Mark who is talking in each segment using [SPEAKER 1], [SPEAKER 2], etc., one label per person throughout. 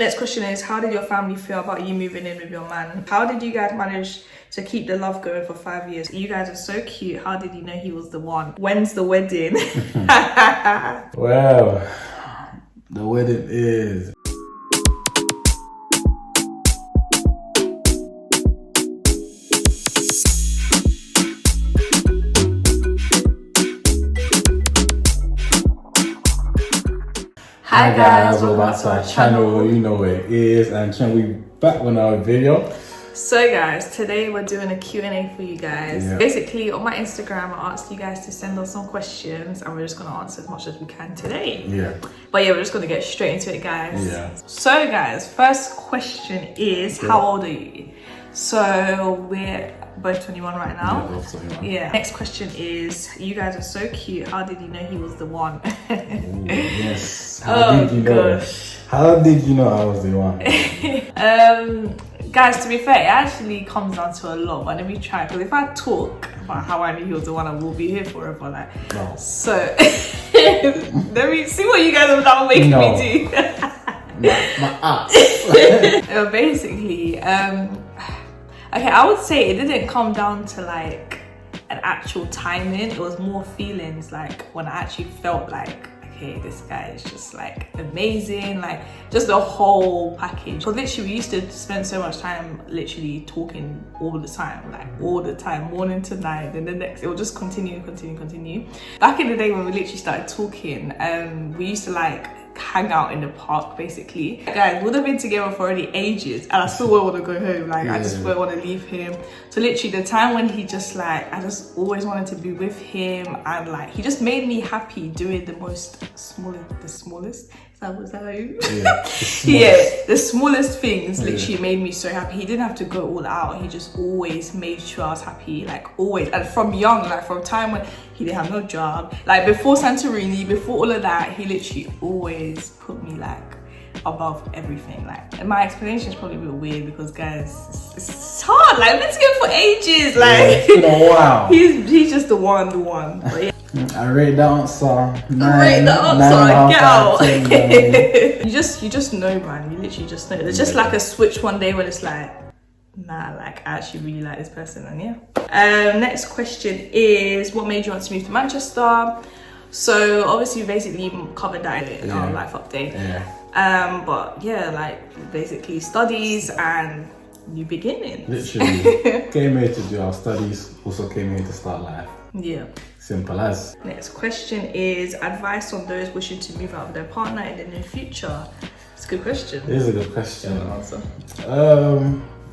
[SPEAKER 1] Next question is, how did your family feel about you moving in with your man? How did you guys manage to keep the love going for 5 years? You guys are so cute. How did you know he was the one? When's the wedding?
[SPEAKER 2] Well, the wedding is... Hi guys, welcome back to our channel. You know where it is, and we back with our video.
[SPEAKER 1] So guys, today we're doing a Q&A for you guys. Basically on my Instagram I asked you guys to send us some questions and we're just going to answer as much as we can today. But we're just going to get straight into it, guys. So guys, first question is, how old are you? So we're both 21 right now. Next question is, you guys are so cute. How did you know he was the one?
[SPEAKER 2] Ooh, yes. How did you know? How did you know I was the one?
[SPEAKER 1] Guys, to be fair, it actually comes down to a lot, but let me try, because if I talk about how I knew he was the one, I will be here forever. So let me see what you guys have done making me do.
[SPEAKER 2] my ass.
[SPEAKER 1] Basically, okay, I would say it didn't come down to like an actual timing. It was more feelings, like when I actually felt like, okay, this guy is just like amazing, like just the whole package. Because literally we used to spend so much time literally talking all the time, like all the time, morning to night, and the next, it will just continue. Back in the day when we literally started talking, we used to like hang out in the park basically. Guys, we'd have been together for already ages and I still wouldn't want to go home, like I just wouldn't want to leave him. So literally the time when he just like, I just always wanted to be with him, and like he just made me happy doing the smallest the smallest things literally made me so happy. He didn't have to go all out, he just always made sure I was happy, like always. And from young, like from time when he didn't have no job, like before Santorini, before all of that, he literally always put me like above everything. Like, and my explanation is probably a bit weird because guys, it's hard, like we've been together for ages, like
[SPEAKER 2] it's been a while.
[SPEAKER 1] he's just the one. But
[SPEAKER 2] I rate the answer.
[SPEAKER 1] Get out. You just know, man. You literally just know. There's just like a switch one day when it's like, nah, like I actually really like this person. And next question is, what made you want to move to Manchester? So obviously we basically covered that in our life update. But yeah, like basically studies and new beginnings.
[SPEAKER 2] Literally came here to do our studies, also came here to start life. Simple as. Next
[SPEAKER 1] question is, advice on those wishing to move out with their partner in the near future. It's a good question.
[SPEAKER 2] It is a good question.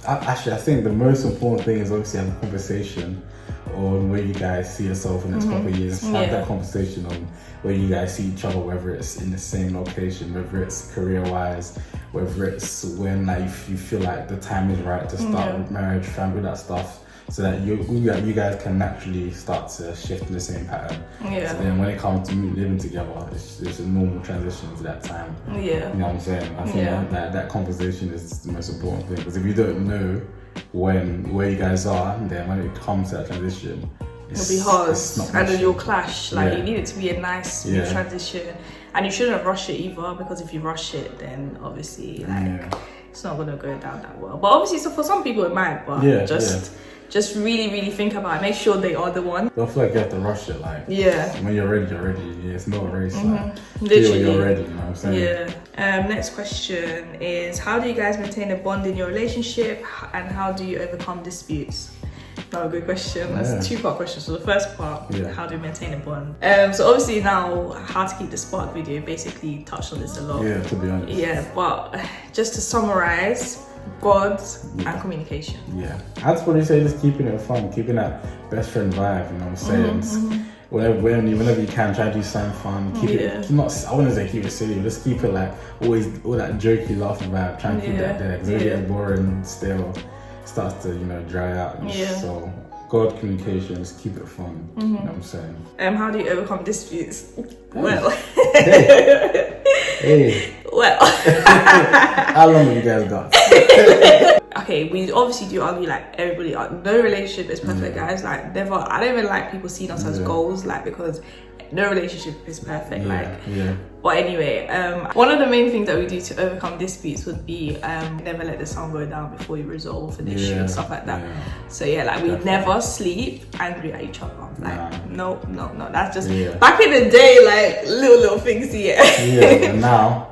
[SPEAKER 2] Actually, I think the most important thing is obviously have a conversation on where you guys see yourself in the next couple of years. Have that conversation on where you guys see each other, whether it's in the same location, whether it's career-wise, whether it's when like you feel like the time is right to start marriage, family, that stuff. So that you guys can naturally start to shift in the same pattern. So then when it comes to living together, it's a normal transition to that time. You know what I'm saying? I think that conversation is the most important thing. Because if you don't know where you guys are, then when it comes to that transition,
[SPEAKER 1] it'll be hard. And then you'll clash. Like you need it to be a nice smooth transition. And you shouldn't rush it either, because if you rush it, then obviously like it's not gonna go down that well. But obviously, so for some people it might, but just really think about it. Make sure they are the one.
[SPEAKER 2] Don't feel like you have to rush it. Like when you're ready, you're ready. It's not a race. Like
[SPEAKER 1] literally,
[SPEAKER 2] you're ready. You know what I'm saying?
[SPEAKER 1] Next question is, how do you guys maintain a bond in your relationship, and how do you overcome disputes? Not a good question. That's a two-part question. So the first part, how do you maintain a bond? So obviously now, how to keep the spark video basically touched on this a lot.
[SPEAKER 2] To be honest.
[SPEAKER 1] But just to summarize, God and communication.
[SPEAKER 2] I'd probably say just keeping it fun, keeping that best friend vibe, you know what I'm saying? Whenever you can, try to do something fun. Keep it, I wouldn't say keep it silly, just keep it like always all that jokey laughing vibe. Try and keep that there, because if it gets boring, still starts to dry out. So God, communication, just keep it fun. You know what I'm saying?
[SPEAKER 1] How do you overcome disputes?
[SPEAKER 2] Well.
[SPEAKER 1] Well.
[SPEAKER 2] How long have you guys got?
[SPEAKER 1] Okay, we obviously do argue, like everybody. No relationship is perfect, guys. Like never. I don't even like people seeing us as goals, like, because no relationship is perfect. But anyway, one of the main things that we do to overcome disputes would be never let the sun go down before you resolve an issue and stuff like that. So yeah, like we never sleep angry at each other. Like no, that's just back in the day, like little things.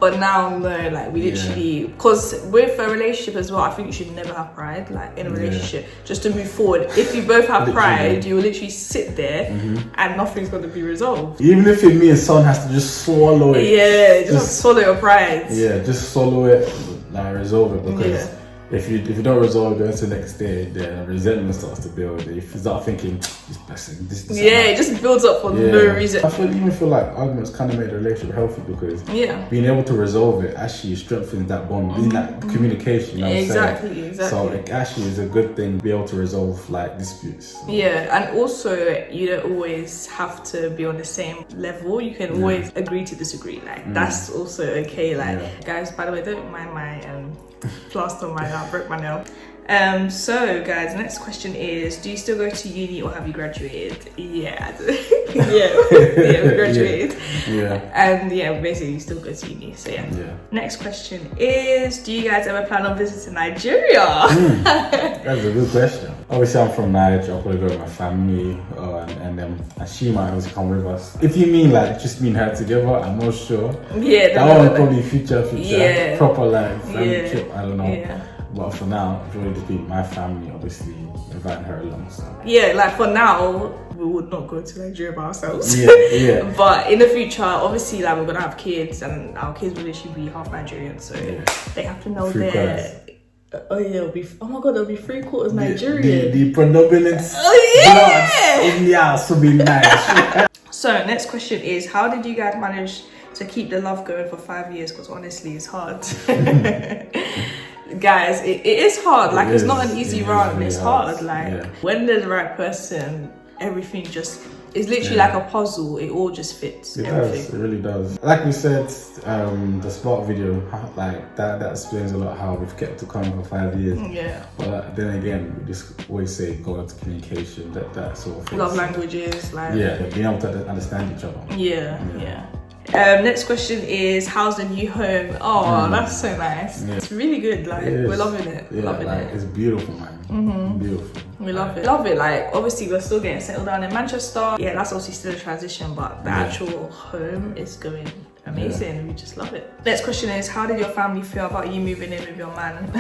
[SPEAKER 1] But now no, like we literally, because with a relationship as well, I think you should never have pride. Like in a relationship, just to move forward, if you both have pride, you will literally sit there and nothing's going to be resolved.
[SPEAKER 2] Even if me and son has to just swallow it.
[SPEAKER 1] Yeah, just swallow your pride.
[SPEAKER 2] Yeah, just swallow it, like resolve it, because if you don't resolve it, the next day, then resentment starts to build. If you start thinking, this person, this
[SPEAKER 1] it just builds up for no reason.
[SPEAKER 2] I even feel like arguments kind of make the relationship healthy, because being able to resolve it actually strengthens that bond, in that communication. You know
[SPEAKER 1] Exactly.
[SPEAKER 2] So it actually is a good thing to be able to resolve like disputes.
[SPEAKER 1] Yeah, and also you don't always have to be on the same level. You can always agree to disagree. Like that's also okay. Like guys, by the way, don't mind my plaster on my nail. I broke my nail. So guys, next question is, do you still go to uni or have you graduated? Yeah. We graduated. And basically you still go to uni. So Next question is, do you guys ever plan on visiting Nigeria?
[SPEAKER 2] That's a good question. Obviously I'm from Nigeria. I'll probably go with my family, and she might also come with us. If you mean like just me and her together, I'm not sure. That one will probably future proper like family trip. I don't know. But for now, it's really just be my family, obviously, inviting her along. So. Yeah, like for now, we would not go to Nigeria by ourselves. But in the future, obviously, like we're gonna have kids, and our kids will literally be half Nigerian, so they have to know their. It'll be. Oh my God, there'll be 3/4 Nigerian. The predominant blood in the house will be nice.
[SPEAKER 1] So next question is, how did you guys manage to keep the love going for 5 years? Because honestly, it's hard. Guys, it is hard. Like it's not an easy run. It's hard. Like when there's the right person, everything just is literally like a puzzle. It all just fits.
[SPEAKER 2] It does. It really does. Like we said, the Spark video, like that explains a lot how we've kept to come for 5 years. But then again, we just always say go into communication. That sort of thing.
[SPEAKER 1] Love languages, like
[SPEAKER 2] being able to understand each other.
[SPEAKER 1] Next question is, how's the new home? Oh, that's so nice. It's really good. Like we're loving it. Loving it.
[SPEAKER 2] It's beautiful, man. Beautiful.
[SPEAKER 1] We love it. Love it. Like obviously we're still getting settled down in Manchester. Yeah, that's obviously still a transition, but the actual home is going amazing. We just love it. Next question is, how did your family feel about you moving in with your man?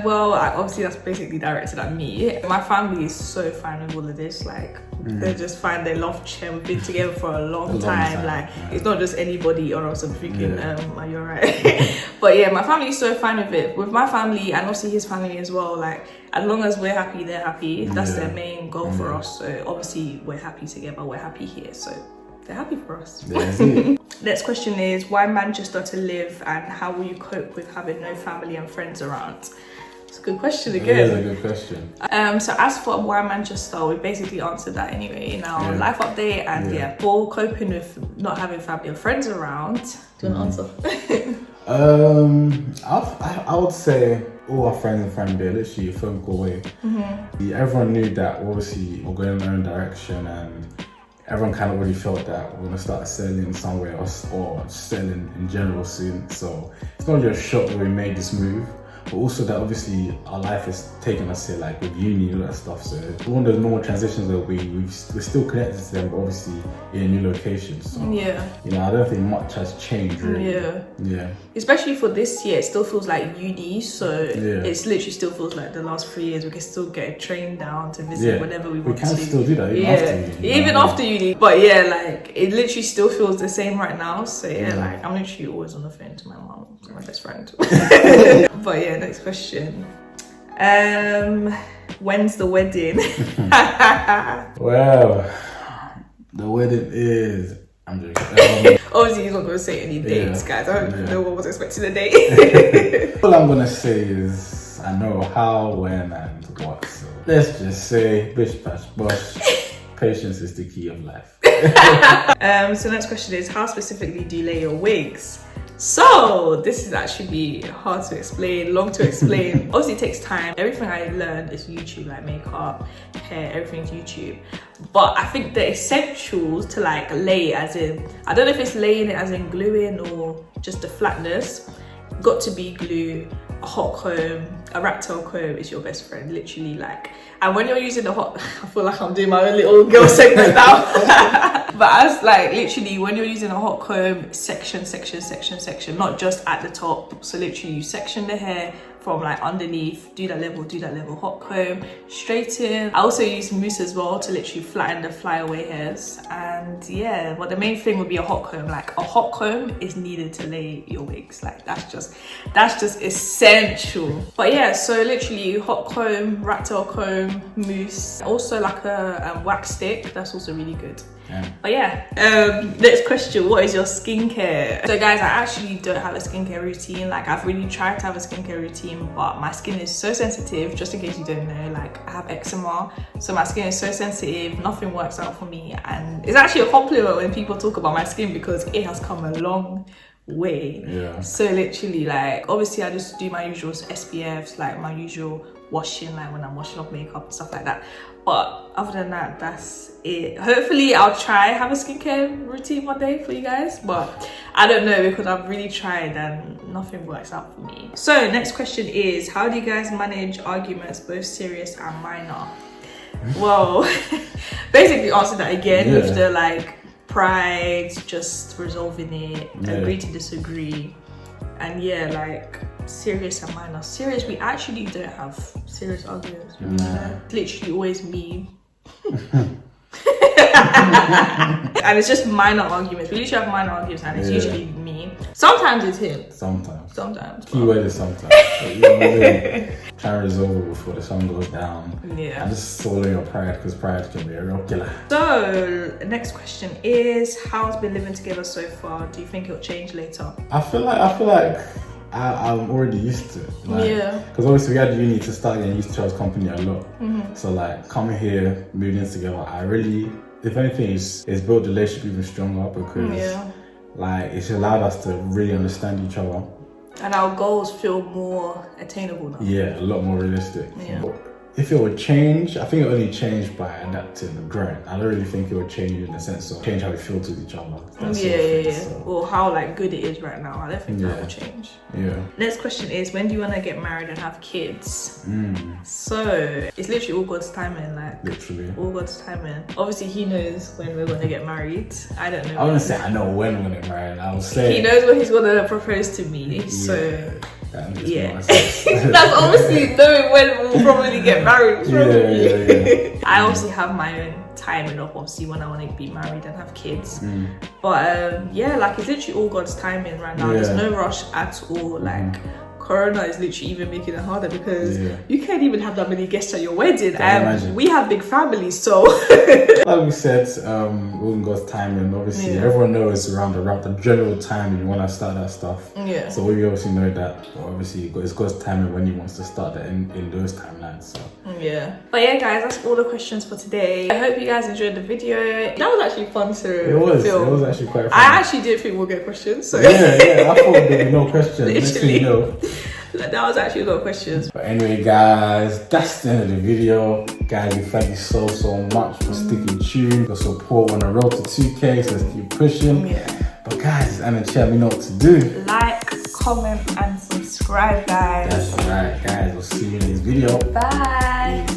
[SPEAKER 1] Well, obviously that's basically directed at me. My family is so fine with all of this. Like they're just fine. They love Chem. We've been together for a long time. Like it's not just anybody, or else I'm freaking. Are you alright? But yeah, my family is so fine with it. With my family and also his family as well. Like as long as we're happy, they're happy. That's their main goal for us. So obviously we're happy together. We're happy here. So they're happy for us. Next question is, why Manchester to live, and how will you cope with having no family and friends around? It's a good question again.
[SPEAKER 2] It is a good question.
[SPEAKER 1] So as for why Manchester, we basically answered that anyway in our life update, and for coping with not having family and friends around, do you want to answer?
[SPEAKER 2] I would say all our friends and family are literally a phone call away. Everyone knew that obviously we're going in our own direction, and everyone kind of already felt that we're going to start settling somewhere else, or settling in general soon. So it's not really a shock that we made this move, but also that obviously our life is taking us here, like with uni and all that stuff. So one of those normal transitions that we're still connected to them, but obviously in a new location. So I don't think much has changed really.
[SPEAKER 1] Especially for this year, it still feels like uni, so it's literally still feels like the last 3 years. We can still get a train down to visit whenever we want to.
[SPEAKER 2] We can still do that
[SPEAKER 1] even after uni. But like it literally still feels the same right now. So like I'm literally always on the phone to my mom, my best friend. But next question. When's the wedding?
[SPEAKER 2] Well, the wedding is... I'm joking.
[SPEAKER 1] Obviously, he's not going to say any dates, guys. I don't know what was expecting a date.
[SPEAKER 2] All I'm going to say is I know how, when, and what. So let's just say, bish, bash, bosh. Patience is the key of life.
[SPEAKER 1] So next question is, how specifically do you lay your wigs? So this is actually hard to explain, long to explain. Obviously it takes time. Everything I learned is YouTube, like makeup, hair, everything's YouTube. But I think the essentials to like lay, as in, I don't know if it's laying it as in gluing or just the flatness, got to be glue, a hot comb, a rat tail comb is your best friend, literally. Like, and when you're using the hot, I feel like I'm doing my own little girl segment now. But as like literally when you're using a hot comb, section, not just at the top. So literally you section the hair from like underneath, do that level, hot comb, straighten. I also use mousse as well to literally flatten the flyaway hairs. And yeah, but the main thing would be a hot comb. Like a hot comb is needed to lay your wigs. Like that's just essential. But yeah, so literally hot comb, rat tail comb, mousse. Also like a wax stick, that's also really good. Yeah. But yeah, next question, what is your skincare? So guys, I actually don't have a skincare routine. Like I've really tried to have a skincare routine, but my skin is so sensitive. Just in case you don't know, like I have eczema, so my skin is so sensitive, nothing works out for me. And it's actually a compliment when people talk about my skin because it has come a long way.
[SPEAKER 2] Yeah.
[SPEAKER 1] So literally, like obviously I just do my usual SPFs, like my usual washing, like when I'm washing off makeup and stuff like that. But other than that, that's it. Hopefully I'll try have a skincare routine one day for you guys, but I don't know because I've really tried and nothing works out for me. So next question is, how do you guys manage arguments, both serious and minor? Well, basically answer that again with the like pride, just resolving it, agree to disagree. And yeah, like serious and minor. Serious, we actually don't have serious arguments. Literally always me. And it's just minor arguments. We literally have minor arguments and it's usually me. Sometimes it's him. Sometimes.
[SPEAKER 2] Keyword is sometimes. You know what I mean? Try and resolve it before the sun goes down.
[SPEAKER 1] Yeah.
[SPEAKER 2] And just swallow your pride because pride can be a real killer.
[SPEAKER 1] So next question is, how's been living together so far? Do you think it'll change later?
[SPEAKER 2] I feel like I'm already used to it. Like, because obviously we had uni to start getting used to each other's company a lot. So like coming here, moving in together, I really, if anything, it's built the relationship even stronger because like it's allowed us to really understand each other.
[SPEAKER 1] And our goals feel more attainable now.
[SPEAKER 2] Yeah, a lot more realistic. Yeah. If it would change, I think it only changed by adapting and growing. I don't really think it would change in the sense of change how we feel to each other.
[SPEAKER 1] So. Or how like good it is right now. I don't think that will change.
[SPEAKER 2] Yeah.
[SPEAKER 1] Next question is, when do you want to get married and have kids? So it's literally all God's timing. Like literally all God's timing. Obviously he knows when we're going to get married. I don't know.
[SPEAKER 2] I wouldn't say I know when we're going to get married. I would say
[SPEAKER 1] he knows when he's going to propose to me. So
[SPEAKER 2] that's
[SPEAKER 1] obviously knowing when we'll probably get married. I also have my own timing of obviously when I want to be married and have kids. But yeah, like it's literally all God's timing right now. There's no rush at all. Like Corona is literally even making it harder because you can't even have that many guests at your wedding. And we have big families, so
[SPEAKER 2] like we said, all in God's timing. Obviously everyone knows around the general time you want to start that stuff. So we obviously know that, but obviously it's God's timing when he wants to start that in those timelines. So
[SPEAKER 1] but yeah guys, that's all the questions for today. I hope you guys enjoyed the video. That was actually fun to film.
[SPEAKER 2] It was actually quite fun.
[SPEAKER 1] I actually didn't think we'll get questions, so
[SPEAKER 2] I thought there'd be no questions. Next thing you know,
[SPEAKER 1] that was actually a lot of questions.
[SPEAKER 2] But anyway guys, that's the end of the video. Guys, we thank you so much for sticking tuned, your support on the road to 2K, so let's keep pushing. But guys, and the chat, we know what to do.
[SPEAKER 1] Like, comment and subscribe guys.
[SPEAKER 2] That's right guys, we'll see you in the next video.
[SPEAKER 1] Bye.